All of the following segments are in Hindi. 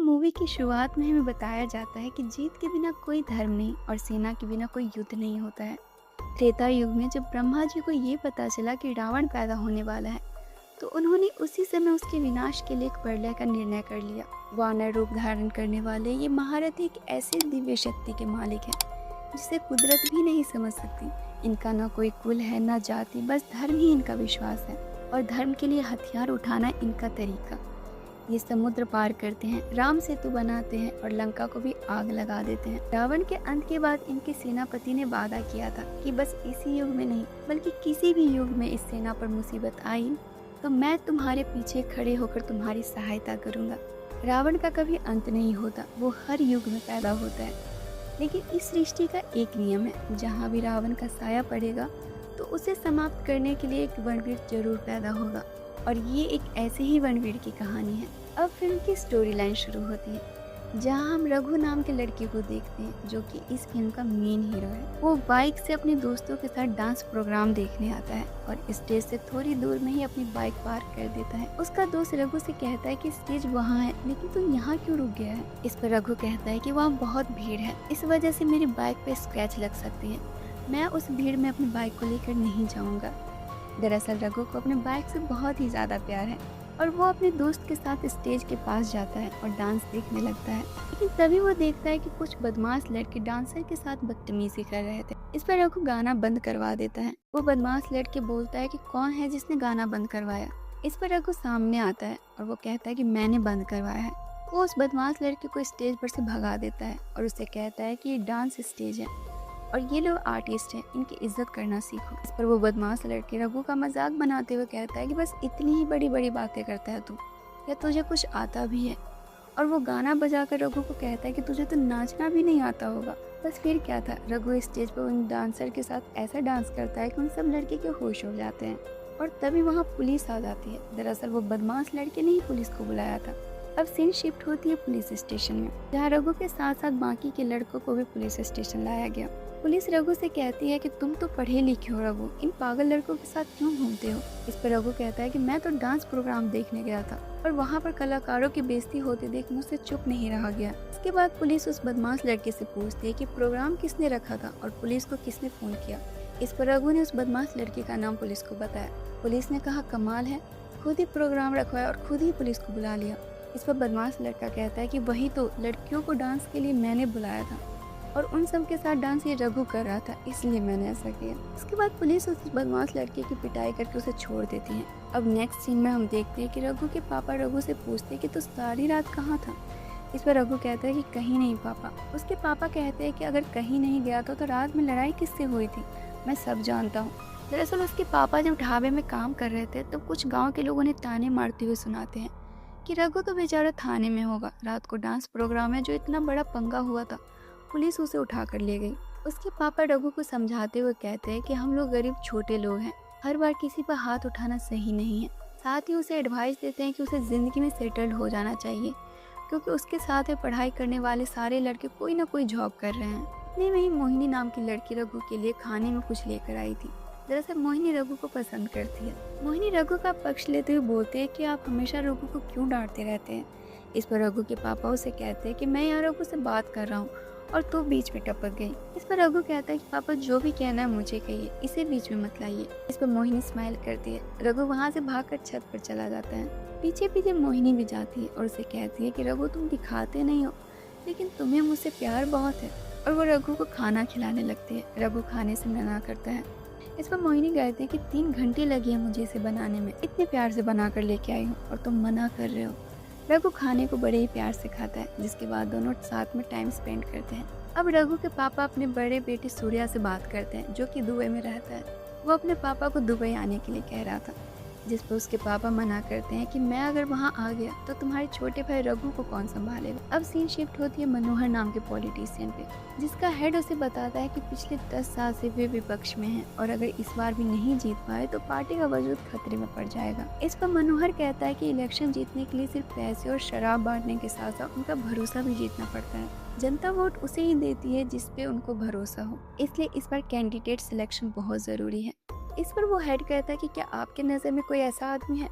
मूवी की शुरुआत में हमें बताया जाता है कि जीत के बिना कोई धर्म नहीं और सेना के बिना कोई युद्ध नहीं होता है। त्रेता युग में जब ब्रह्मा जी को ये पता चला कि रावण पैदा होने वाला है, तो उन्होंने उसी समय उसके विनाश के लिए एक प्रलय का निर्णय कर लिया। वानर रूप धारण करने वाले ये महारथी एक ऐसे दिव्य शक्ति के मालिक हैं जिसे कुदरत भी नहीं समझ सकती। इनका ना कोई कुल है ना जाति, बस धर्म ही इनका विश्वास है और धर्म के लिए हथियार उठाना इनका तरीका। ये समुद्र पार करते हैं, राम सेतु बनाते हैं और लंका को भी आग लगा देते हैं। रावण के अंत के बाद इनके सेनापति ने वादा किया था कि बस इसी युग में नहीं बल्कि किसी भी युग में इस सेना पर मुसीबत आई तो मैं तुम्हारे पीछे खड़े होकर तुम्हारी सहायता करूंगा। रावण का कभी अंत नहीं होता, वो हर युग में पैदा होता है। लेकिन इस सृष्टि का एक नियम है, जहाँ भी रावण का साया पड़ेगा तो उसे समाप्त करने के लिए एक रणवीर जरूर पैदा होगा। और ये एक ऐसे ही रणवीर की कहानी है। अब फिल्म की स्टोरी लाइन शुरू होती है, जहाँ हम रघु नाम के लड़के को देखते हैं जो कि इस फिल्म का मेन हीरो है। वो बाइक से अपने दोस्तों के साथ डांस प्रोग्राम देखने आता है और स्टेज से थोड़ी दूर में ही अपनी बाइक पार्क कर देता है। उसका दोस्त रघु से कहता है कि स्टेज वहाँ है, लेकिन तू यहाँ क्यों रुक गया है। इस पर रघु कहता है कि वहाँ बहुत भीड़ है, इस वजह से मेरी बाइक पे स्क्रैच लग सकती है। मैं उस भीड़ में अपनी बाइक को लेकर नहीं जाऊँगा। दरअसल रघु को अपने बाइक से बहुत ही ज़्यादा प्यार है और वो अपने दोस्त के साथ स्टेज के पास जाता है और डांस देखने लगता है। लेकिन तभी वो देखता है कि कुछ बदमाश लड़के डांसर के साथ बदतमीजी कर रहे थे। इस पर रघु गाना बंद करवा देता है। वो बदमाश लड़के बोलता है कि कौन है जिसने गाना बंद करवाया। इस पर रघु सामने आता है और वो कहता है कि मैंने बंद करवाया है। वो उस बदमाश लड़के को स्टेज पर से भगा देता है और उसे कहता है कि ये डांस स्टेज है और ये लोग आर्टिस्ट हैं, इनकी इज्जत करना सीखो। इस पर वो बदमाश लड़के रघु का मजाक बनाते हुए कहता है कि बस इतनी ही बड़ी बड़ी बातें करता है तू, या तुझे कुछ आता भी है। और वो गाना बजाकर रघु को कहता है कि तुझे तो नाचना भी नहीं आता होगा। बस फिर क्या था, रघु स्टेज पर उन डांसर के साथ ऐसा डांस करता है कि उन सब लड़के के होश हो जाते हैं और तभी वहाँ पुलिस आ जाती है। दरअसल वो बदमाश लड़के ने ही पुलिस को बुलाया था। अब सीन शिफ्ट होती है पुलिस स्टेशन में, जहाँ रघु के साथ साथ बाकी के लड़कों को भी पुलिस स्टेशन लाया गया। पुलिस रघु से कहती है कि तुम तो पढ़े लिखे हो रघु, इन पागल लड़कों के साथ क्यों घूमते हो। इस पर रघु कहता है कि मैं तो डांस प्रोग्राम देखने गया था और वहाँ पर कलाकारों की बेइज्जती होते देख मुझसे चुप नहीं रहा गया। इसके बाद पुलिस उस बदमाश लड़के से पूछती है कि प्रोग्राम किसने रखा था और पुलिस को किसने फोन किया। इस पर रघु ने उस बदमाश लड़के का नाम पुलिस को बताया। पुलिस ने कहा कमाल है, खुद ही प्रोग्राम रखवाया और खुद ही पुलिस को बुला लिया। इस पर बदमाश लड़का कहता है कि वही तो, लड़कियों को डांस के लिए मैंने बुलाया था और उन सब के साथ डांस ये रघु कर रहा था, इसलिए मैंने ऐसा किया। इसके बाद पुलिस उस बदमाश लड़के की पिटाई करके उसे छोड़ देती है। अब नेक्स्ट सीन में हम देखते हैं कि रघु के पापा रघु से पूछते हैं कि तू सारी रात कहाँ था। इस पर रघु कहता है कि कहीं नहीं पापा। उसके पापा कहते हैं कि अगर कहीं नहीं गया तो रात में लड़ाई किससे हुई थी, मैं सब जानता हूँ। दरअसल उसके पापा जब ढाबे में काम कर रहे थे तो कुछ गाँव के लोग उन्हें ताने मारते हुए सुनाते हैं कि रघु तो बेचारा थाने में होगा, रात को डांस प्रोग्राम है जो इतना बड़ा पंगा हुआ था, पुलिस उसे उठा कर ले गई। उसके पापा रघु को समझाते हुए कहते हैं कि हम लोग गरीब छोटे लोग हैं, हर बार किसी पर हाथ उठाना सही नहीं है। साथ ही उसे एडवाइस देते हैं कि उसे ज़िंदगी में सेटल्ड हो जाना चाहिए, क्योंकि उसके साथ में पढ़ाई करने वाले सारे लड़के कोई ना कोई जॉब कर रहे हैं। इतने में ही मोहिनी नाम की लड़की रघु के लिए खाने में कुछ लेकर आई थी। दरअसल मोहिनी रघु को पसंद करती है। मोहिनी रघु का पक्ष लेते हुए बोलते हैं कि आप हमेशा रघु को क्यों डांटते रहते हैं। इस पर रघु के पापा उसे कहते हैं कि मैं यहाँ रघु से बात कर रहा हूँ और तू बीच में टपक गई। इस पर रघु कहता है कि पापा जो भी कहना है मुझे कहिए, इसे बीच में मत लाइए। इस पर मोहिनी स्माइल करती है। रघु वहाँ से भागकर छत पर चला जाता है। पीछे पीछे मोहिनी भी जाती है और उसे कहती है कि रघु तुम दिखाते नहीं हो, लेकिन तुम्हें मुझसे प्यार बहुत है। और वो रघु को खाना खिलाने लगती है। रघु खाने से मना करता है। इस पर मोहिनी कहती है कि 3 घंटे लगे हैं मुझे इसे बनाने में, इतने प्यार से बना कर लेके आई हूँ और तुम मना कर रहे हो। रघु खाने को बड़े ही प्यार से खाता है, जिसके बाद दोनों साथ में टाइम स्पेंड करते हैं। अब रघु के पापा अपने बड़े बेटे सूर्या से बात करते हैं, जो कि दुबई में रहता है। वो अपने पापा को दुबई आने के लिए कह रहा था, जिस पर उसके पापा मना करते हैं कि मैं अगर वहाँ आ गया तो तुम्हारे छोटे भाई रघु को कौन संभालेगा। अब सीन शिफ्ट होती है मनोहर नाम के पॉलिटिशियन पे, जिसका हेड उसे बताता है कि पिछले 10 साल से वे विपक्ष में हैं और अगर इस बार भी नहीं जीत पाए तो पार्टी का वजूद खतरे में पड़ जाएगा। इस पर मनोहर कहता है कि इलेक्शन जीतने के लिए सिर्फ पैसे और शराब बांटने के साथ साथ उनका भरोसा भी जीतना पड़ता है। जनता वोट उसे ही देती है जिस पे उनको भरोसा हो, इसलिए इस बार कैंडिडेट सिलेक्शन बहुत जरूरी है। इस पर वो हेड कहता है कि क्या आपके नज़र में कोई ऐसा आदमी है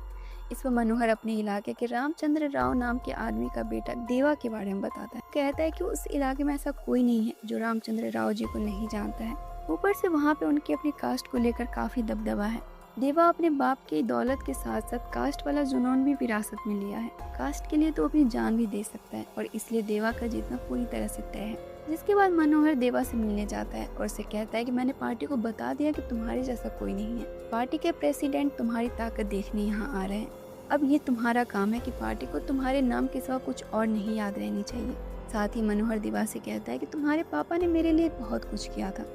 इस पर मनोहर अपने इलाके के रामचंद्र राव नाम के आदमी का बेटा देवा के बारे में बताता है। कहता है कि उस इलाके में ऐसा कोई नहीं है जो रामचंद्र राव जी को नहीं जानता है। ऊपर से वहाँ पे उनकी अपनी कास्ट को लेकर काफी दबदबा है। देवा अपने बाप की दौलत के साथ साथ कास्ट वाला जुनून भी विरासत में लिया है। कास्ट के लिए तो अपनी जान भी दे सकता है और इसलिए देवा का जीतना पूरी तरह से तय है। जिसके बाद मनोहर देवा से मिलने जाता है और उसे कहता है कि मैंने पार्टी को बता दिया कि तुम्हारे जैसा कोई नहीं है। पार्टी के प्रेसिडेंट तुम्हारी ताकत देखने यहाँ आ रहे हैं। अब ये तुम्हारा काम है कि पार्टी को तुम्हारे नाम के सिवा कुछ और नहीं याद रहनी चाहिए। साथ ही मनोहर देवा से कहता है कि तुम्हारे पापा ने मेरे लिए बहुत कुछ किया था।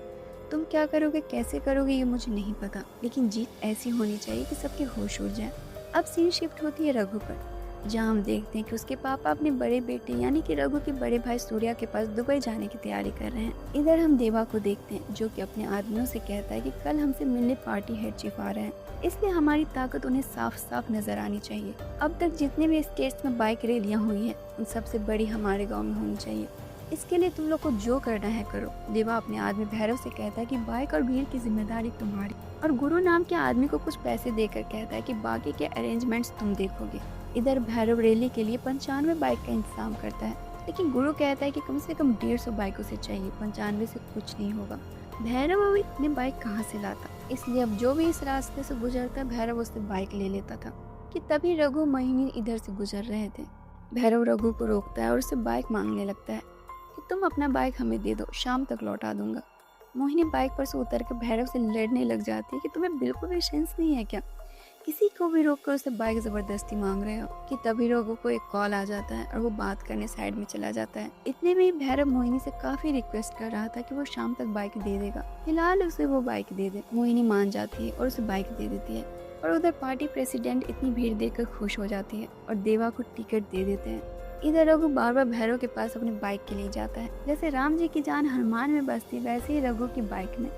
तुम क्या करोगे, कैसे करोगे ये मुझे नहीं पता, लेकिन जीत ऐसी होनी चाहिए कि सबके होश उड़ जाए। अब सीन शिफ्ट होती है रघु पर, जहाँ हम देखते हैं कि उसके पापा अपने बड़े बेटे यानी कि रघु के बड़े भाई सूर्या के पास दुबई जाने की तैयारी कर रहे हैं। इधर हम देवा को देखते हैं जो कि अपने आदमियों से कहता है कि कल हमसे मिलने पार्टी हेड चीफ आ रहे हैं, इसलिए हमारी ताकत उन्हें साफ साफ नजर आनी चाहिए। अब तक जितने भी स्टेट्स में बाइक रैलियां हुई हैं उन सबसे बड़ी हमारे गाँव में होनी चाहिए। इसके लिए तुम लोग को जो करना है करो। देवा अपने आदमी भैरव से कहता है कि बाइक और भीड़ की जिम्मेदारी तुम्हारी, और गुरु नाम के आदमी को कुछ पैसे देकर कहता है कि बाकी के अरेंजमेंट्स तुम देखोगे। इधर भैरव रैली के लिए 95 बाइक का इंतजाम करता है, लेकिन गुरु कहता है कि कम से कम 150 बाइकों से चाहिए, 95 से कुछ नहीं होगा। भैरव अब इतने बाइक कहाँ से लाता, इसलिए अब जो भी इस रास्ते से गुजरता भैरव उससे बाइक ले लेता था। कि तभी रघु मोहिनी इधर से गुजर रहे थे। भैरव रघु को रोकता है और उससे बाइक मांगने लगता है कि तुम अपना बाइक हमें दे दो, शाम तक लौटा दूंगा। मोहिनी बाइक पर से उतर कर भैरव से लड़ने लग जाती है कि तुम्हें बिल्कुल भी सेंस नहीं है क्या, किसी को भी रोक कर उसे बाइक जबरदस्ती मांग रहे हो। कि तभी रघु को एक कॉल आ जाता है और वो बात करने साइड में चला जाता है। इतने में ही भैरव मोहिनी से काफी रिक्वेस्ट कर रहा था कि वो शाम तक बाइक दे देगा, फिलहाल उसे वो बाइक दे दे। मोहिनी मान जाती है और उसे बाइक दे देती है, और उधर पार्टी प्रेसिडेंट इतनी भीड़ देखकर खुश हो जाती है और देवा को टिकट दे देते हैं। इधर रघु बार बार भैरव के पास अपनी बाइक के लिए जाता है। जैसे राम जी की जान हनुमान में बसती वैसे ही रघु की बाइक में।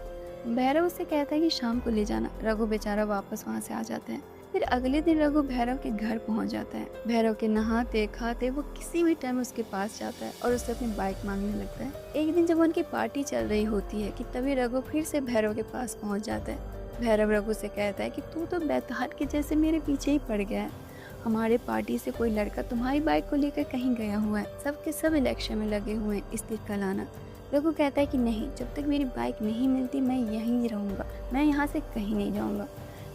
भैरव उससे कहता है कि शाम को ले जाना। रघु बेचारा वापस वहाँ से आ जाता है। फिर अगले दिन रघु भैरव के घर पहुँच जाता है। भैरव के नहाते खाते वो किसी भी टाइम उसके पास जाता है और उससे अपनी बाइक मांगने लगता है। एक दिन जब उनकी पार्टी चल रही होती है कि तभी रघु फिर से भैरव के पास पहुँच जाता है। भैरव रघु से कहता है कि तू तो बेतहार के जैसे मेरे पीछे ही पड़ गया है। हमारे पार्टी से कोई लड़का तुम्हारी बाइक को लेकर कहीं गया हुआ है, सब के सब इलेक्शन में लगे हुए हैं, इसलिए कल आना। रघु कहता है कि नहीं, जब तक मेरी बाइक नहीं मिलती मैं यहीं रहूंगा, मैं यहाँ से कहीं नहीं जाऊंगा।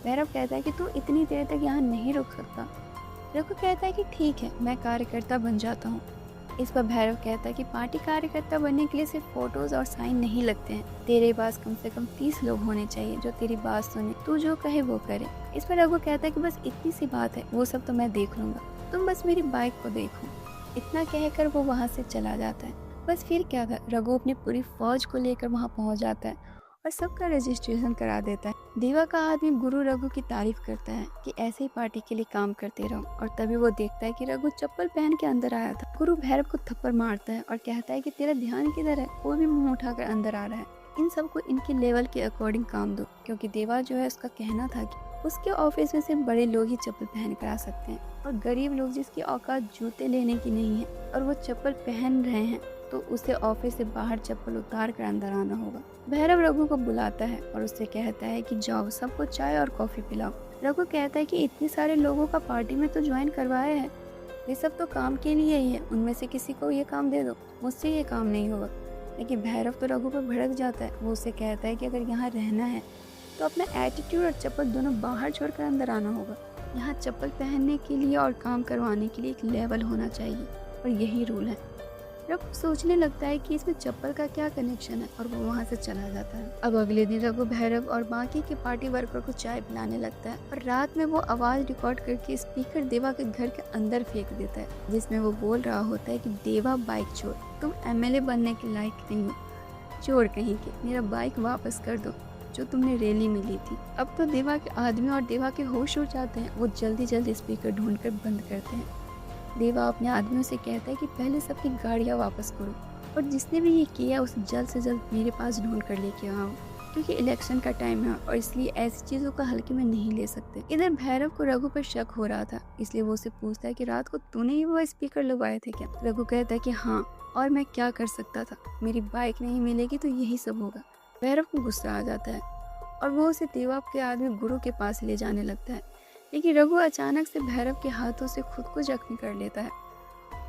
भैरव कहता है कि तू इतनी देर तक यहाँ नहीं रुक सकता। रघु कहता है कि ठीक है, मैं कार्यकर्ता बन जाता हूँ। इस पर भैरव कहता है कि पार्टी कार्यकर्ता बनने के लिए सिर्फ फोटोज और साइन नहीं लगते हैं, तेरे पास कम से कम 30 लोग होने चाहिए जो तेरी बात सुने, तू जो कहे वो करे। इस पर रघु कहता है कि बस इतनी सी बात है, वो सब तो मैं देख लूंगा, तुम बस मेरी बाइक को देखो। इतना कहकर वो वहाँ से चला जाता है। बस फिर क्या था, रघु अपनी पूरी फौज को लेकर वहाँ पहुँच जाता है और सबका रजिस्ट्रेशन करा देता है। देवा का आदमी गुरु रघु की तारीफ करता है कि ऐसे ही पार्टी के लिए काम करते रहो, और तभी वो देखता है कि रघु चप्पल पहन के अंदर आया था। गुरु भैरव को थप्पड़ मारता है और कहता है कि तेरा ध्यान किधर है, कोई भी मुंह उठाकर अंदर आ रहा है। इन सबको इनके लेवल के अकॉर्डिंग काम दो, क्योंकि देवा जो है उसका कहना था कि उसके ऑफिस में सिर्फ बड़े लोग ही चप्पल पहन कर आ सकते हैं, और गरीब लोग जिसकी औकात जूते लेने की नहीं है और वो चप्पल पहन रहे हैं तो उसे ऑफिस से बाहर चप्पल उतार कर अंदर आना होगा। भैरव रघु को बुलाता है और उससे कहता है कि जाओ सबको चाय और कॉफी पिलाओ। रघु कहता है कि इतने सारे लोगों का पार्टी में तो ज्वाइन करवाया है, ये सब तो काम के लिए ही है, उनमें से किसी को ये काम दे दो, मुझसे ये काम नहीं होगा। लेकिन भैरव तो रघु पर भड़क जाता है। वो उससे कहता है कि अगर यहाँ रहना है तो अपना एटीट्यूड और चप्पल दोनों बाहर छोड़कर अंदर आना होगा। यहाँ चप्पल पहनने के लिए और काम करवाने के लिए एक लेवल होना चाहिए, और यही रूल है। रघु सोचने लगता है कि इसमें चप्पल का क्या कनेक्शन है, और वो वहाँ से चला जाता है। अब अगले दिन रघु भैरव और बाकी के पार्टी वर्कर को चाय पिलाने लगता है, और रात में वो आवाज रिकॉर्ड करके स्पीकर देवा के घर के अंदर फेंक देता है, जिसमें वो बोल रहा होता है कि देवा बाइक चोर, तुम एमएलए बनने के लायक नहीं हो, चोर कहीं के, मेरा बाइक वापस कर दो जो तुमने रैली में ली थी। अब तो देवा के आदमी और देवा के होश उड़ जाते हैं। वो जल्दी जल्दी स्पीकर ढूंढकर बंद करते हैं। देवा अपने आदमियों से कहता है कि पहले सबकी गाड़ियाँ वापस करो, और जिसने भी ये किया उसे जल्द से जल्द मेरे पास ढूंढ कर लेके आओ, क्योंकि इलेक्शन का टाइम है और इसलिए ऐसी चीज़ों का हल्के में नहीं ले सकते। इधर भैरव को रघु पर शक हो रहा था, इसलिए वो उसे पूछता है कि रात को तूने ही वो स्पीकर लगवाए थे क्या। रघु कहता है कि हाँ, और मैं क्या कर सकता था, मेरी बाइक नहीं मिलेगी तो यही सब होगा। भैरव को गुस्सा आ जाता है और वो उसे देवा के आदमी गुरु के पास ले जाने लगता है। लेकिन रघु अचानक से भैरव के हाथों से खुद को जख्मी कर लेता है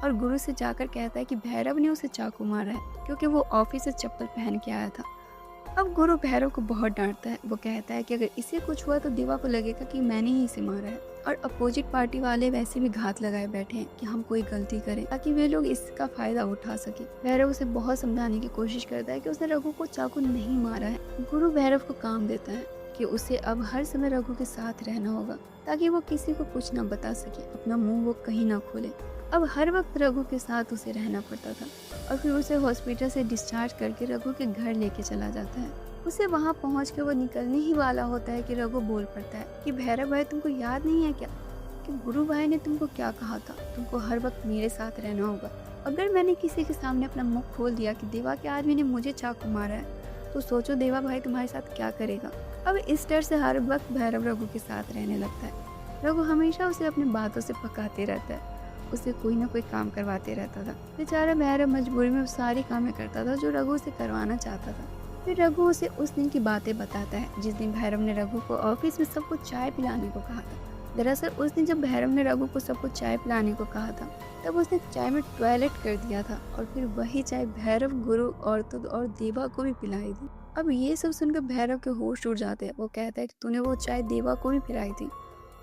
और गुरु से जाकर कहता है कि भैरव ने उसे चाकू मारा है क्योंकि वो ऑफिस से चप्पल पहन के आया था। अब गुरु भैरव को बहुत डांटता है। वो कहता है कि अगर इसे कुछ हुआ तो देवा को लगेगा कि मैंने ही इसे मारा है, और अपोजिट पार्टी वाले वैसे भी घात लगाए बैठे हैं कि हम कोई गलती करें ताकि वे लोग इसका फायदा उठा सके। भैरव उसे बहुत समझाने की कोशिश करता है कि उसने रघु को चाकू नहीं मारा है। गुरु भैरव को काम देता है कि उसे अब हर समय रघु के साथ रहना होगा ताकि वो किसी को कुछ ना बता सके, अपना मुंह वो कहीं ना खोले। अब हर वक्त रघु के साथ उसे रहना पड़ता था और फिर उसे हॉस्पिटल से डिस्चार्ज करके रघु के घर लेके चला जाता है। उसे वहां पहुंच के वो निकलने ही वाला होता है कि रघु बोल पड़ता है कि भैरव भाई, तुमको याद नहीं है क्या कि गुरु भाई ने तुमको क्या कहा था, तुमको हर वक्त मेरे साथ रहना होगा। अगर मैंने किसी के सामने अपना मुंह खोल दिया कि देवा के आदमी ने मुझे चाकू मारा है, तो सोचो देवा भाई तुम्हारे साथ क्या करेगा। अब इस डर से हर वक्त भैरव रघु के साथ रहने लगता है। रघु हमेशा उसे अपनी बातों से पकाते रहता है, उसे कोई ना कोई काम करवाते रहता था। बेचारा भैरव मजबूरी में सारी कामें करता था जो रघु उसे करवाना चाहता था। फिर रघु उसे उस दिन की बातें बताता है जिस दिन भैरव ने रघु को ऑफिस में सबको चाय पिलाने को कहा था। दरअसल उस दिन जब भैरव ने रघु को सबको चाय पिलाने को कहा था तब उसने चाय में टॉयलेट कर दिया था और फिर वही चाय भैरव, गुरु, औरतों और देवा को भी पिलाई थी। अब ये सब सुनकर भैरव के होश उड़ जाते हैं। वो कहता है कि तूने वो चाय देवा को भी पिलाई थी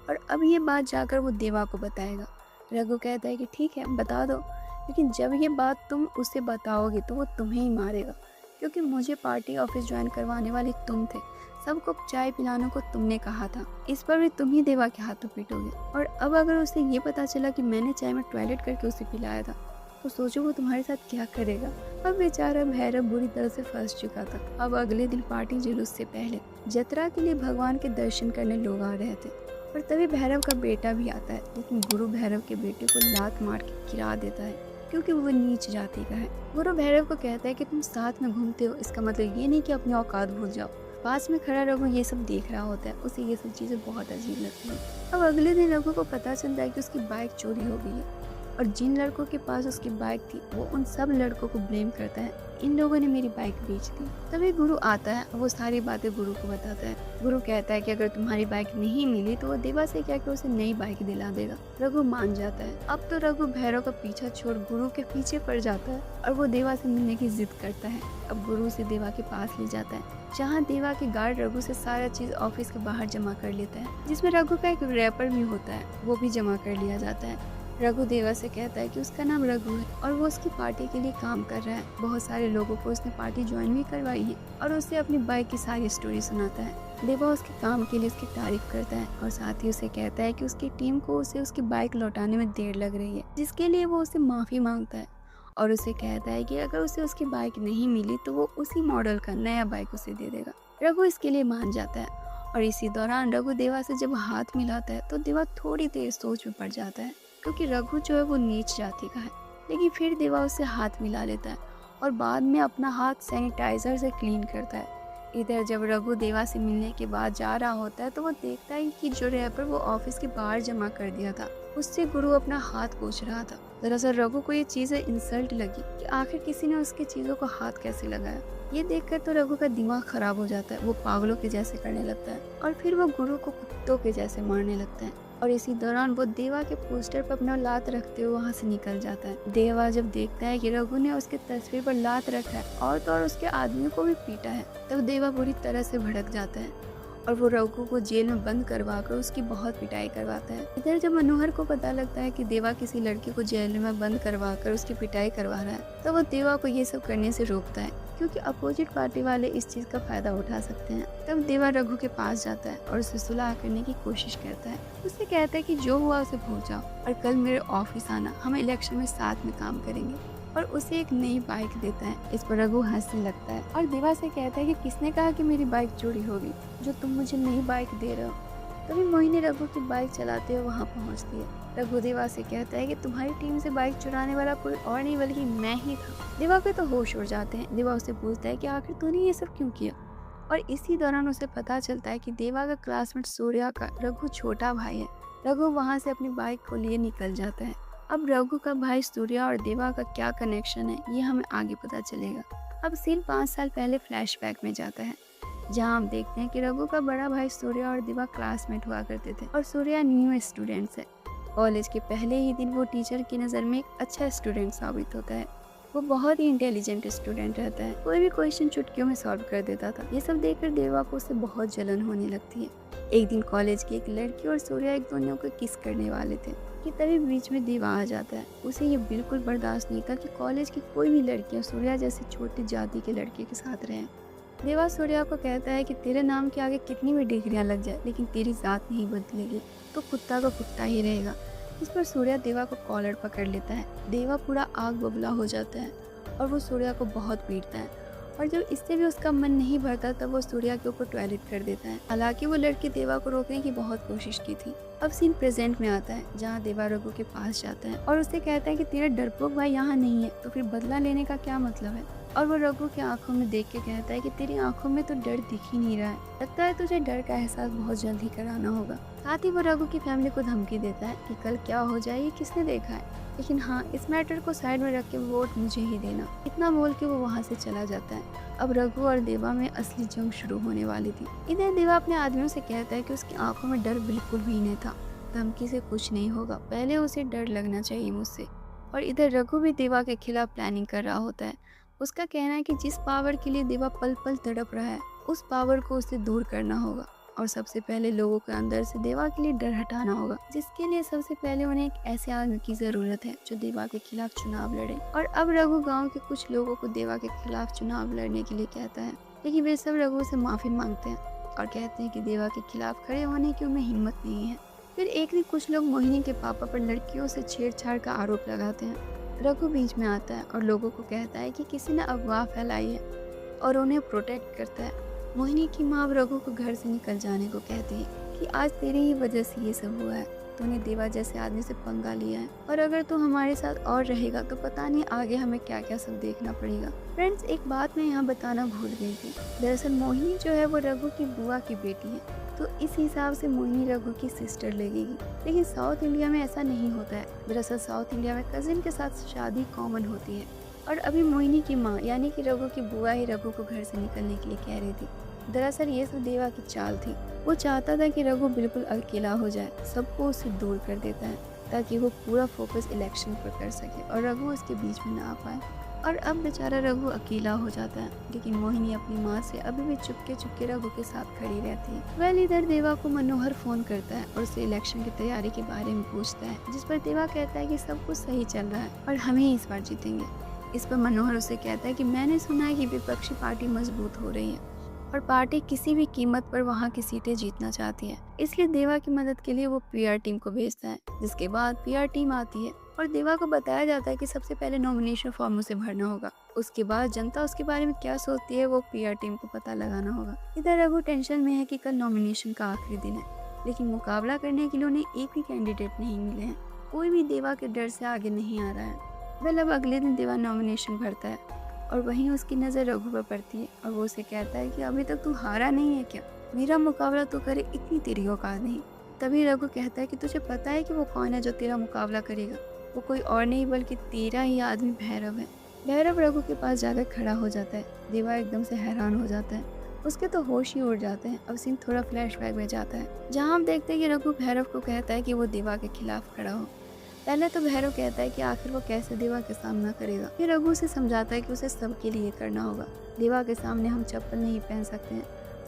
और अब ये बात जाकर वो देवा को बताएगा। रघु कहता है कि ठीक है बता दो, लेकिन जब ये बात तुम उसे बताओगे तो वो तुम्हें ही मारेगा, क्योंकि मुझे पार्टी ऑफिस ज्वाइन करवाने वाले तुम थे, सबको चाय पिलाने को तुमने कहा था, इस पर भी तुम ही देवा के हाथों पीटोगे। और अब अगर उसे ये पता चला कि मैंने चाय में टॉयलेट करके उसे पिलाया था तो सोचो वो तुम्हारे साथ क्या करेगा। अब बेचारा भैरव बुरी तरह से फंस चुका था। अब अगले दिन पार्टी जुलूस से पहले जतरा के लिए भगवान के दर्शन करने लोग आ रहे थे और तभी भैरव का बेटा भी आता है, लेकिन गुरु भैरव के बेटे को लात मार के गिरा देता है क्योंकि वो नीच जाति का है। गुरु भैरव को कहता है कि तुम साथ में घूमते हो, इसका मतलब ये नहीं कि अपनी औकात भूल जाओ। पास में खड़ा रघु ये सब देख रहा होता है, उसे ये सब चीजें बहुत अजीब लगती हैं। अब अगले दिन रघु को पता चलता है कि उसकी बाइक चोरी हो गई है और जिन लड़कों के पास उसकी बाइक थी वो उन सब लड़कों को ब्लेम करता है, इन लोगों ने मेरी बाइक बेच दी। तभी गुरु आता है और वो सारी बातें गुरु को बताता है। गुरु कहता है कि अगर तुम्हारी बाइक नहीं मिली तो वो देवा से क्या कि उसे नई बाइक दिला देगा। रघु मान जाता है। अब तो रघु भैरव का पीछा छोड़ गुरु के पीछे पड़ जाता है और वो देवा से मिलने की जिद करता है। अब गुरु उसे देवा के पास ले जाता है जहाँ देवा के गार्ड रघु से सारा चीज ऑफिस के बाहर जमा कर लेता है, जिसमें रघु का एक रैपर भी होता है, वो भी जमा कर लिया जाता है। रघु देवा से कहता है कि उसका नाम रघु है और वो उसकी पार्टी के लिए काम कर रहा है। बहुत सारे लोगों को उसने पार्टी ज्वाइन भी करवाई है और उसे अपनी बाइक की सारी स्टोरी सुनाता है। देवा उसके काम के लिए उसकी तारीफ करता है और साथ ही उसे कहता है कि उसकी टीम को उसे उसकी बाइक लौटाने में देर लग रही है, जिसके लिए वो उसे माफी मांगता है और उसे कहता है कि अगर उसे उसकी बाइक नहीं मिली तो वो उसी मॉडल का नया बाइक उसे दे देगा। रघु इसके लिए मान जाता है और इसी दौरान रघु देवा से जब हाथ मिलाता है तो देवा थोड़ी देर सोच में पड़ जाता है क्योंकि रघु जो है वो नीच जाति का है। लेकिन फिर देवा उससे हाथ मिला लेता है और बाद में अपना हाथ सैनिटाइजर से क्लीन करता है। इधर जब रघु देवा से मिलने के बाद जा रहा होता है तो वो देखता है कि जो रैपर वो ऑफिस के बाहर जमा कर दिया था उससे गुरु अपना हाथ पोंछ रहा था। दरअसल रघु को ये चीजें इंसल्ट लगी कि आखिर किसी ने उसकी चीजों को हाथ कैसे लगाया। ये देखकर तो रघु का दिमाग खराब हो जाता है, वो पागलों के जैसे करने लगता है और फिर वो गुरु को कुत्तों के जैसे मारने लगता है। और इसी दौरान वो देवा के पोस्टर पर अपना लात रखते हुए वहाँ से निकल जाता है। देवा जब देखता है कि रघु ने उसके तस्वीर पर लात रखा है और तो और उसके आदमियों को भी पीटा है, तब देवा बुरी तरह से भड़क जाता है और वो रघु को जेल में बंद करवा कर उसकी बहुत पिटाई करवाता है। इधर जब मनोहर को पता लगता है कि देवा किसी लड़की को जेल में बंद करवा कर उसकी पिटाई करवा रहा है तो वो देवा को ये सब करने से रोकता है क्योंकि अपोजिट पार्टी वाले इस चीज का फायदा उठा सकते हैं। तब देवा रघु के पास जाता है और उसे सुलह करने की कोशिश करता है। उससे कहता है कि जो हुआ उसे भूल जाओ और कल मेरे ऑफिस आना, हम इलेक्शन में साथ में काम करेंगे, और उसे एक नई बाइक देता है। इस पर रघु हंसने लगता है और देवा से कहता है कि किसने कहा कि मेरी बाइक चोरी होगी जो तुम मुझे नई बाइक दे रहे हो। तभी मोहिनी रघु की बाइक चलाते हुए वहाँ पहुँचती है। रघु देवा से कहता है कि तुम्हारी टीम से बाइक चुराने वाला कोई और नहीं बल्कि मैं ही था। देवा के तो होश उड़ जाते हैं। देवा उससे पूछता है कि आखिर तूने ये सब क्यों किया, और इसी दौरान उसे पता चलता है कि देवा का क्लासमेट सूर्या का रघु छोटा भाई है। रघु वहाँ से अपनी बाइक को लिए निकल जाता है। अब रघु का भाई सूर्या और देवा का क्या कनेक्शन है ये हमें आगे पता चलेगा। अब सीन 5 साल पहले फ्लैशबैक में जाता है। जहाँ हम देखते हैं कि रघु का बड़ा भाई सूर्या और दिवा क्लासमेट हुआ करते थे और सूर्या न्यू स्टूडेंट्स है। कॉलेज के पहले ही दिन वो टीचर की नज़र में एक अच्छा स्टूडेंट साबित होता है। वो बहुत ही इंटेलिजेंट स्टूडेंट रहता है, कोई भी क्वेश्चन चुटकियों में सॉल्व कर देता था। ये सब देखकर देवा को उससे बहुत जलन होने लगती है। एक दिन कॉलेज की एक लड़की और सूर्या एक दोनों को किस करने वाले थे कि तभी बीच में देवा आ जाता है। उसे ये बिल्कुल बर्दाश्त नहीं था कि कॉलेज की कोई भी लड़कियां सूर्या जैसे छोटी जाति के लड़के के साथ रहें। देवा सूर्या को कहता है कि तेरे नाम के आगे कितनी भी डिग्रियां लग जाए लेकिन तेरी जात नहीं बदलेगी, तो कुत्ता का कुत्ता ही रहेगा। इस पर सूर्या देवा को कॉलर पकड़ लेता है। देवा पूरा आग बबूला हो जाता है और वो सूर्या को बहुत पीटता है और जब इससे भी उसका मन नहीं भरता तब वो सूर्या के ऊपर टॉयलेट कर देता है। हालांकि वो लड़की देवा को रोकने की बहुत कोशिश की थी। अब सीन प्रेजेंट में आता है जहाँ देवा रघु के पास जाता है और उससे कहता है कि तेरा डरपोक भाई यहाँ नहीं है तो फिर बदला लेने का क्या मतलब है। और वो रघु की आंखों में देख के कहता है कि तेरी आंखों में तो डर दिख ही नहीं रहा है, लगता है तुझे डर का एहसास बहुत जल्द ही कराना होगा। साथ ही वो रघु की फैमिली को धमकी देता है कि कल क्या हो जाए ये किसने देखा है, लेकिन हाँ इस मैटर को साइड में रख के वोट मुझे ही देना। इतना बोल के वो वहाँ से चला जाता है। अब रघु और देवा में असली जंग शुरू होने वाली थी। इधर देवा अपने आदमियों से कहता है कि उसकी आंखों में डर बिल्कुल भी नहीं था, धमकी से कुछ नहीं होगा, पहले उसे डर लगना चाहिए मुझसे। और इधर रघु भी देवा के खिलाफ प्लानिंग कर रहा होता है। उसका कहना है कि जिस पावर के लिए देवा पल पल तड़प रहा है उस पावर को उसे दूर करना होगा और सबसे पहले लोगों के अंदर से देवा के लिए डर हटाना होगा, जिसके लिए सबसे पहले उन्हें एक ऐसे आदमी की जरूरत है जो देवा के खिलाफ चुनाव लड़े। और अब रघु गांव के कुछ लोगों को देवा के खिलाफ चुनाव लड़ने के लिए कहता है, लेकिन वे सब रघु से माफी मांगते हैं और कहते हैं कि देवा के खिलाफ खड़े होने की उनमें हिम्मत नहीं है। फिर एक दिन कुछ लोग मोहिनी के पापा पर लड़कियों से छेड़छाड़ का आरोप लगाते हैं। रघु बीच में आता है और लोगों को कहता है कि किसी ने अफवाह फैलाई है और उन्हें प्रोटेक्ट करता है। मोहिनी की माँ रघु को घर से निकल जाने को कहती है कि आज तेरी ही वजह से ये सब हुआ है, तूने देवा जैसे आदमी से पंगा लिया है और अगर तू हमारे साथ और रहेगा तो पता नहीं आगे हमें क्या क्या सब देखना पड़ेगा। फ्रेंड्स, एक बात मैं यहाँ बताना भूल गई थी। दरअसल मोहिनी जो है वो रघु की बुआ की बेटी है, तो इस हिसाब से मोहिनी रघु की सिस्टर लगेगी। लेकिन साउथ इंडिया में ऐसा नहीं होता है। दरअसल साउथ इंडिया में कजिन के साथ शादी कॉमन होती है और अभी मोहिनी की माँ यानी कि रघु की बुआ ही रघु को घर से निकलने के लिए कह रही थी। दरअसल ये सब देवा की चाल थी। वो चाहता था कि रघु बिल्कुल अकेला हो जाए, सबको उससे दूर कर देता है ताकि वो पूरा फोकस इलेक्शन पर कर सके और रघु उसके बीच में ना आ पाए। और अब बेचारा रघु अकेला हो जाता है, लेकिन मोहिनी अपनी माँ से अभी भी चुपके रघु के साथ खड़ी रहती है। वेल, इधर देवा को मनोहर फोन करता है और उसे इलेक्शन की तैयारी के बारे में पूछता है, जिस पर देवा कहता है कि सब कुछ सही चल रहा है और हम ही इस बार जीतेंगे। इस पर मनोहर उसे कहता है कि मैंने सुना है कि विपक्षी पार्टी मजबूत हो रही है और पार्टी किसी भी कीमत पर वहाँ की सीटें जीतना चाहती है, इसलिए देवा की मदद के लिए वो पीआर टीम को भेजता है। जिसके बाद पीआर टीम आती है और देवा को बताया जाता है कि सबसे पहले नॉमिनेशन फॉर्म उसे भरना होगा, उसके बाद जनता उसके बारे में क्या सोचती है वो पीआर टीम को पता लगाना होगा। इधर रघु टेंशन में है कि कल नॉमिनेशन का आखिरी दिन है, लेकिन मुकाबला करने के लिए उन्हें एक भी कैंडिडेट नहीं मिले हैं, कोई भी देवा के डर से आगे नहीं आ रहा है। वेल, अब अगले दिन देवा नॉमिनेशन भरता है और वहीं उसकी नज़र रघु पर पड़ती है और वो उसे कहता है कि अभी तक तू हारा नहीं है क्या, मेरा मुकाबला तो करे इतनी तेरी औकात नहीं। तभी रघु कहता है कि तुझे पता है कि वो कौन है जो तेरा मुकाबला करेगा, वो कोई और नहीं बल्कि तेरा ही आदमी भैरव है। भैरव रघु के पास जाकर खड़ा हो जाता है। देवा एकदम से हैरान हो जाता है, उसके तो होश ही उड़ जाते हैं। अब सीन थोड़ा फ्लैशबैक में जाता है जहाँ हम देखते हैं कि रघु भैरव को कहता है कि वो देवा के खिलाफ खड़ा हो। पहले तो भैरव कहता है कि आखिर वो कैसे देवा के सामना करेगा, फिर रघु से समझाता है कि उसे सबके लिए करना होगा। देवा के सामने हम चप्पल नहीं पहन सकते हैं,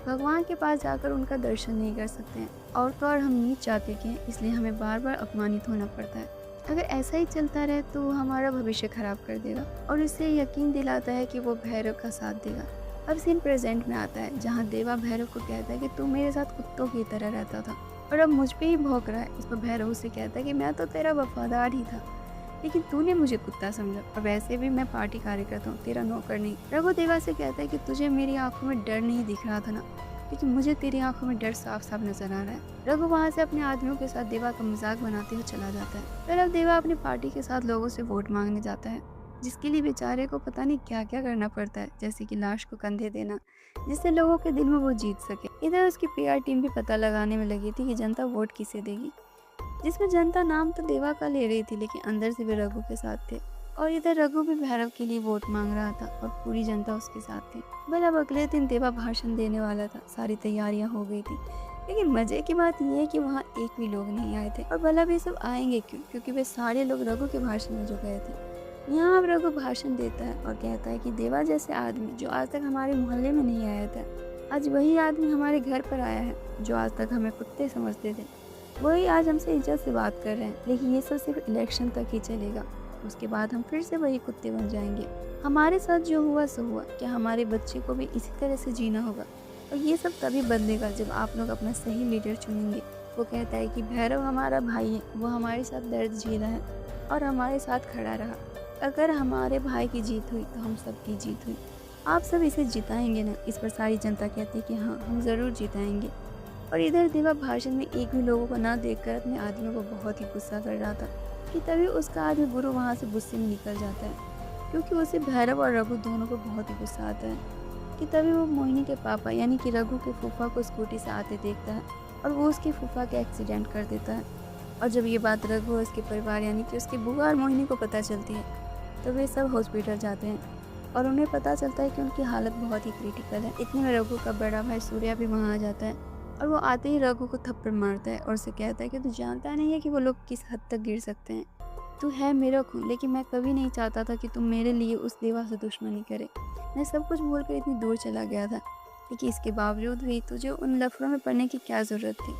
भगवान के पास जाकर उनका दर्शन नहीं कर सकते हैं, और तो और हम नीच जाति के हैं, इसलिए हमें बार बार अपमानित होना पड़ता है। अगर ऐसा ही चलता रहे तो वो हमारा भविष्य खराब कर देगा और इससे यकीन दिलाता है कि वो भैरव का साथ देगा। अब सीन प्रेजेंट में आता है जहाँ देवा भैरव को कहता है कि तू मेरे साथ कुत्तों की तरह रहता था और अब मुझ पे ही भौंक रहा है। इस पर भैरव उसे कहता है कि मैं तो तेरा वफादार ही था, लेकिन तूने मुझे कुत्ता समझा और वैसे भी मैं पार्टी कार्यकर्ता हूँ, तेरा नौकर नहीं। रघु देवा से कहता है कि तुझे मेरी आंखों में डर नहीं दिख रहा था ना, लेकिन मुझे तेरी आंखों में डर साफ साफ नजर आ रहा है। रघु वहाँ से अपने आदमियों के साथ देवा का मजाक बनाते हुए चला जाता है। फिर अब देवा अपनी पार्टी के साथ लोगों से वोट मांगने जाता है, जिसके लिए बेचारे को पता नहीं क्या क्या करना पड़ता है, जैसे कि लाश को कंधे देना, जिससे लोगों के दिल में वो जीत सके। इधर उसकी पीआर टीम भी पता लगाने में लगी थी कि जनता वोट किसे देगी, जिसमें जनता नाम तो देवा का ले रही थी, लेकिन अंदर से भी रघु के साथ थे और इधर रघु भी भैरव के लिए वोट मांग रहा था और पूरी जनता उसके साथ थी। बल अब अगले दिन देवा भाषण देने वाला था, सारी तैयारियां हो गई थी। लेकिन मजे की बात यह है कि वहाँ एक भी लोग नहीं आए थे। और भला वे सब आएंगे क्यों? क्योंकि वे सारे लोग रघु के भाषण में जो गए थे। यहाँ अब रघु भाषण देता है और कहता है कि देवा जैसे आदमी जो आज तक हमारे मोहल्ले में नहीं आया था, आज वही आदमी हमारे घर पर आया है। जो आज तक हमें कुत्ते समझते थे, वही आज हमसे इज्जत से बात कर रहे हैं। लेकिन ये सब सिर्फ इलेक्शन तक ही चलेगा, उसके बाद हम फिर से वही कुत्ते बन जाएंगे। हमारे साथ जो हुआ सो हुआ, क्या हमारे बच्चे को भी इसी तरह से जीना होगा? और ये सब तभी बदलेगा जब आप लोग अपना सही लीडर चुनेंगे। वो कहता है कि भैरव हमारा भाई है, वो हमारे साथ दर्द झेला है और हमारे साथ खड़ा रहा। अगर हमारे भाई की जीत हुई तो हम सबकी जीत हुई। आप सब इसे जिताएंगे ना? इस पर सारी जनता कहती है कि हाँ, हम ज़रूर जिताएंगे। और इधर देवा भाषण में एक भी लोगों को ना देखकर अपने आदमियों को बहुत ही गुस्सा कर रहा था कि तभी उसका आदमी गुरु वहाँ से गुस्से में निकल जाता है, क्योंकि उसे भैरव और रघु दोनों को बहुत ही गुस्सा आता है। कि तभी वो मोहिनी के पापा यानी कि रघु के फूफा को स्कूटी से आते देखता है और वो उसके फूफा का एक्सीडेंट कर देता है। और जब ये बात रघु और उसके परिवार यानी कि उसकी बुआ और मोहिनी को पता चलती है तो वे सब हॉस्पिटल जाते हैं और उन्हें पता चलता है कि उनकी हालत बहुत ही क्रिटिकल है। इतने में रघु का बड़ा भाई सूर्या भी वहाँ आ जाता है और वो आते ही रघु को थप्पड़ मारता है और उसे कहता है कि तू जानता नहीं है कि वो लोग किस हद तक गिर सकते हैं। तू है मेरा खून, लेकिन मैं कभी नहीं चाहता था कि तुम मेरे लिए उस देवा से दुश्मनी करे। मैं सब कुछ भूलकर इतनी दूर चला गया था, लेकिन इसके बावजूद भी तुझे उन लफड़ों में पड़ने की क्या ज़रूरत थी?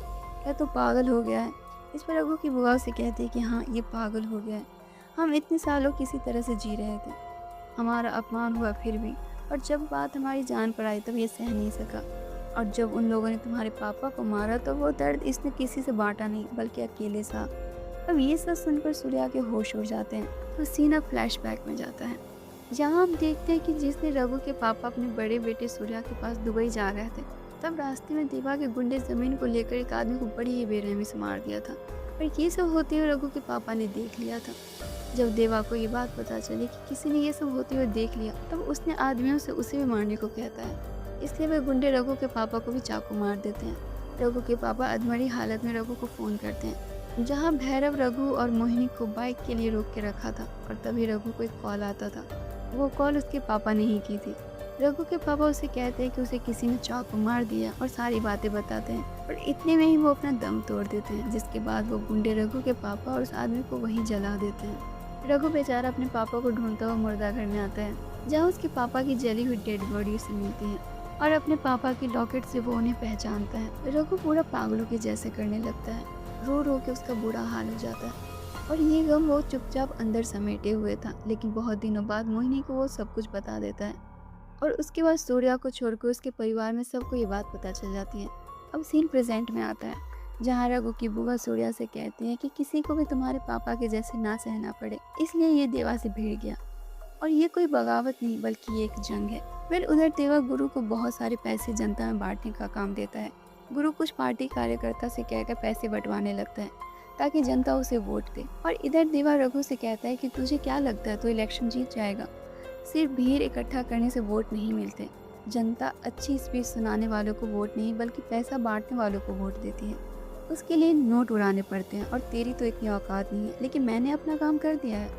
क्या तू पागल हो गया है? इस पर रघु की बुआ से कहती है कि हाँ, ये पागल हो गया है। हम इतने सालों किसी तरह से जी रहे थे, हमारा अपमान हुआ फिर भी, और जब बात हमारी जान पर आई तब ये सह नहीं सका। और जब उन लोगों ने तुम्हारे पापा को मारा तो वो दर्द इसने किसी से बांटा नहीं बल्कि अकेले सा। अब ये सब सुनकर सूर्या के होश उड़ जाते हैं। तो सीन अब फ्लैशबैक में जाता है, जहाँ हम देखते हैं कि जिसने रघु के पापा अपने बड़े बेटे सूर्या के पास दुबई जा रहे थे, तब रास्ते में देवा के गुंडे जमीन को लेकर एक आदमी को बड़ी ही बेरहमी से मार दिया था। पर ये सब होते हुए रघु के पापा ने देख लिया था। जब देवा को ये बात पता चली कि किसी ने ये सब होते हुए देख लिया, तब उसने आदमियों से उसे भी मारने को कहता है। इसलिए वे गुंडे रघु के पापा को भी चाकू मार देते हैं। रघु के पापा अधमरी हालत में रघु को फ़ोन करते हैं, जहाँ भैरव रघु और मोहिनी को बाइक के लिए रोक के रखा था। और तभी रघु को एक कॉल आता था। वो कॉल उसके पापा ने ही की थी। रघु के पापा उसे कहते हैं कि उसे किसी ने चाकू मार दिया और सारी बातें बताते हैं। और इतने में ही वो अपना दम तोड़ देते हैं, जिसके बाद वो गुंडे रघु के पापा और उस आदमी को वहीं जला देते हैं। रघु बेचारा अपने पापा को ढूंढता हुआ मुर्दाघर में आता है, जहाँ उसके पापा की जली हुई डेड बॉडी से मिलती है और अपने पापा की लॉकेट से वो उन्हें पहचानता है। रघु पूरा पागलों के जैसे करने लगता है, रो रो के उसका बुरा हाल हो जाता है। और ये गम वो चुपचाप अंदर समेटे हुए था, लेकिन बहुत दिनों बाद मोहिनी को वो सब कुछ बता देता है। और उसके बाद सूर्या को छोड़कर उसके परिवार में सबको ये बात पता चल जाती है। अब सीन प्रेजेंट में आता है, जहाँ रघु की बुआ सूर्या से कहती है कि किसी को भी तुम्हारे पापा के जैसे ना सहना पड़े, इसलिए ये देवा से भिड़ गया। और ये कोई बगावत नहीं बल्कि ये एक जंग है। फिर उधर देवा गुरु को बहुत सारे पैसे जनता में बांटने का काम देता है। गुरु कुछ पार्टी कार्यकर्ता से कहकर पैसे बंटवाने लगता है ताकि जनता उसे वोट दे। और इधर देवा रघु से कहता है कि तुझे क्या लगता है, तो इलेक्शन जीत जाएगा? सिर्फ भीड़ इकट्ठा करने से वोट नहीं मिलते। जनता अच्छी स्पीच सुनाने वालों को वोट नहीं बल्कि पैसा बांटने वालों को वोट देती है। उसके लिए नोट उड़ाने पड़ते हैं। और तेरी तो इतनी औकात नहीं है, लेकिन मैंने अपना काम कर दिया है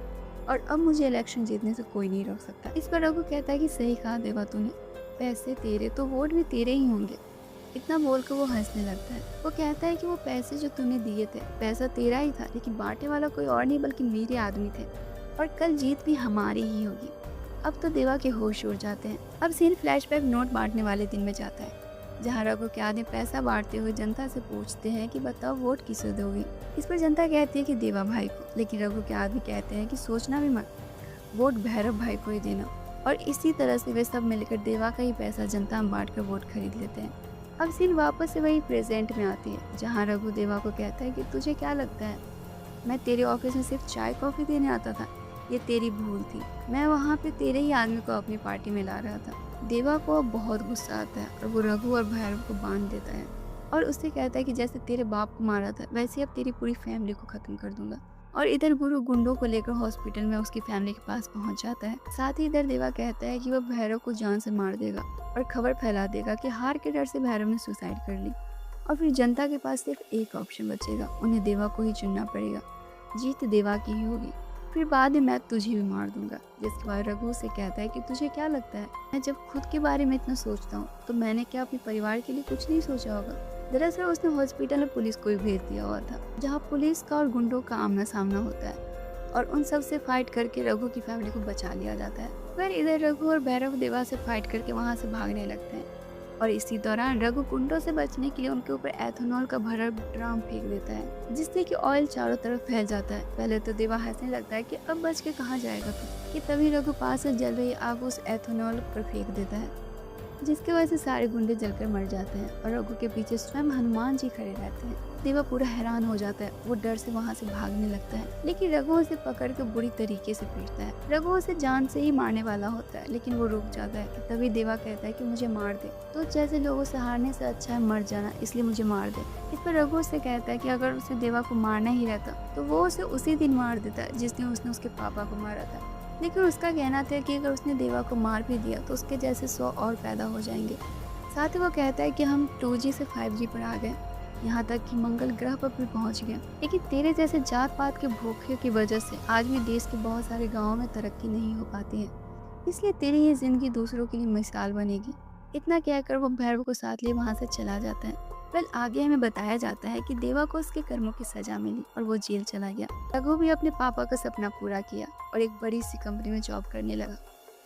और अब मुझे इलेक्शन जीतने से कोई नहीं रोक सकता। इस पर रघु कहता है कि सही कहा देवा तूने, पैसे तेरे तो वोट भी तेरे ही होंगे। इतना बोलकर वो हंसने लगता है। वो कहता है कि वो पैसे जो तूने दिए थे, पैसा तेरा ही था, लेकिन बांटने वाला कोई और नहीं बल्कि मेरे आदमी थे, और कल जीत भी हमारी ही होगी। अब तो देवा के होश उड़ जाते हैं। अब सीन फ्लैशबैक नोट बांटने वाले दिन में जाता है, जहाँ रघु के आदमी पैसा बांटते हुए जनता से पूछते हैं कि बताओ वोट किसे दोगी। इस पर जनता कहती है कि देवा भाई को, लेकिन रघु के आदमी कहते हैं कि सोचना भी मत, वोट भैरव भाई को ही देना। और इसी तरह से वे सब मिलकर देवा का ही पैसा जनता में बांट कर वोट खरीद लेते हैं। अब सीन वापस से वही प्रेजेंट में आती है, जहाँ रघु देवा को कहता है कि तुझे क्या लगता है, मैं तेरे ऑफिस में सिर्फ चाय कॉफ़ी देने आता था? ये तेरी भूल थी, मैं वहाँ पे तेरे ही आदमी को अपनी पार्टी में ला रहा था। देवा को अब बहुत गुस्सा आता है और वो रघु और भैरव को बांध देता है और उससे कहता है कि जैसे तेरे बाप को मारा था वैसे ही अब तेरी पूरी फैमिली को ख़त्म कर दूंगा। और इधर गुरु गुंडों को लेकर हॉस्पिटल में उसकी फैमिली के पास पहुंच जाता है। साथ ही इधर देवा कहता है कि वह भैरव को जान से मार देगा और खबर फैला देगा कि हार के डर से भैरव ने सुसाइड कर ली। और फिर जनता के पास सिर्फ एक ऑप्शन बचेगा, उन्हें देवा को ही चुनना पड़ेगा, जीत देवा की ही होगी। फिर बाद में मैं तुझे भी मार दूंगा। जिसके बाद रघु से कहता है कि तुझे क्या लगता है, मैं जब खुद के बारे में इतना सोचता हूँ तो मैंने क्या अपने परिवार के लिए कुछ नहीं सोचा होगा। दरअसल उसने हॉस्पिटल में पुलिस को भी भेज दिया हुआ था, जहाँ पुलिस का और गुंडों का आमना सामना होता है और उन सब से फाइट करके रघु की फैमिली को बचा लिया जाता है। पर इधर रघु और भैरव देवा से फाइट करके वहाँ से भागने लगते हैं और इसी दौरान रघु गुंडों से बचने के लिए उनके ऊपर एथेनॉल का भरा ड्राम फेंक देता है, जिससे कि ऑयल चारों तरफ फैल जाता है। पहले तो देवा हंसने लगता है कि अब बच के कहाँ जाएगा तू, कि तभी रघु पास से जल रही आग उस एथेनॉल पर फेंक देता है, जिसकी वजह से सारे गुंडे जलकर मर जाते हैं और रघु के पीछे स्वयं हनुमान जी खड़े रहते हैं। देवा पूरा हैरान हो जाता है, वो डर से वहाँ से भागने लगता है, लेकिन रघु उसे पकड़ के बुरी तरीके से पीटता है। रघु उसे जान से ही मारने वाला होता है, लेकिन वो रुक जाता है। तभी देवा कहता है कि मुझे मार दे, तो जैसे लोगों से हारने से अच्छा है मर जाना, इसलिए मुझे मार दे। इस पर रघु उससे कहता है कि अगर उसे देवा को मारना ही रहता तो वो उसे उसी दिन मार देता जिस दिन उसने उसके पापा को मारा था। लेकिन उसका कहना था कि अगर उसने देवा को मार भी दिया तो उसके जैसे 100 और पैदा हो जाएंगे। साथ ही वो कहता है कि हम 2G से 5G पर आ गए, यहाँ तक कि मंगल ग्रह पर भी पहुँच गए, लेकिन तेरे जैसे जात पात के भूखे की वजह से आज भी देश के बहुत सारे गाँवों में तरक्की नहीं हो पाती है, इसलिए तेरी ये जिंदगी दूसरों के लिए मिसाल बनेगी। इतना कहकर वो भैरव को साथ लिए वहाँ से चला जाता है। वेल आगे हमें बताया जाता है कि देवा को उसके कर्मों की सजा मिली और वो जेल चला गया। रघु भी अपने पापा का सपना पूरा किया और एक बड़ी सी कंपनी में जॉब करने लगा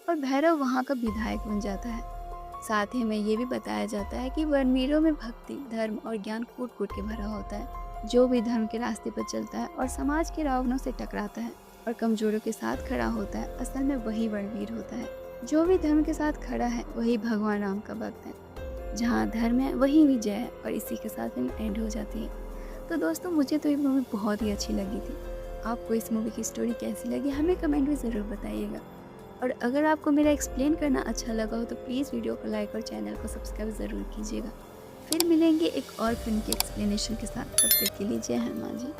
और भैरव वहाँ का विधायक बन जाता है। साथ ही हमें ये भी बताया जाता है कि वनवीरों में भक्ति, धर्म और ज्ञान कूट कूट के भरा होता है। जो भी धर्म के रास्ते पर चलता है और समाज के रावणों से टकराता है और कमजोरों के साथ खड़ा होता है, असल में वही रणवीर होता है। जो भी धर्म के साथ खड़ा है वही भगवान राम का भक्त है। जहाँ धर्म है वही विजय है। और इसी के साथ फिल्म एंड हो जाती है। तो दोस्तों मुझे तो ये मूवी बहुत ही अच्छी लगी थी। आपको इस मूवी की स्टोरी कैसी लगी हमें कमेंट में ज़रूर बताइएगा। और अगर आपको मेरा एक्सप्लेन करना अच्छा लगा हो तो प्लीज़ वीडियो को लाइक और चैनल को सब्सक्राइब ज़रूर कीजिएगा। फिर मिलेंगे एक और फिल्म के एक्सप्लेनेशन के साथ। तब तक के लिए जय हनुमान जी।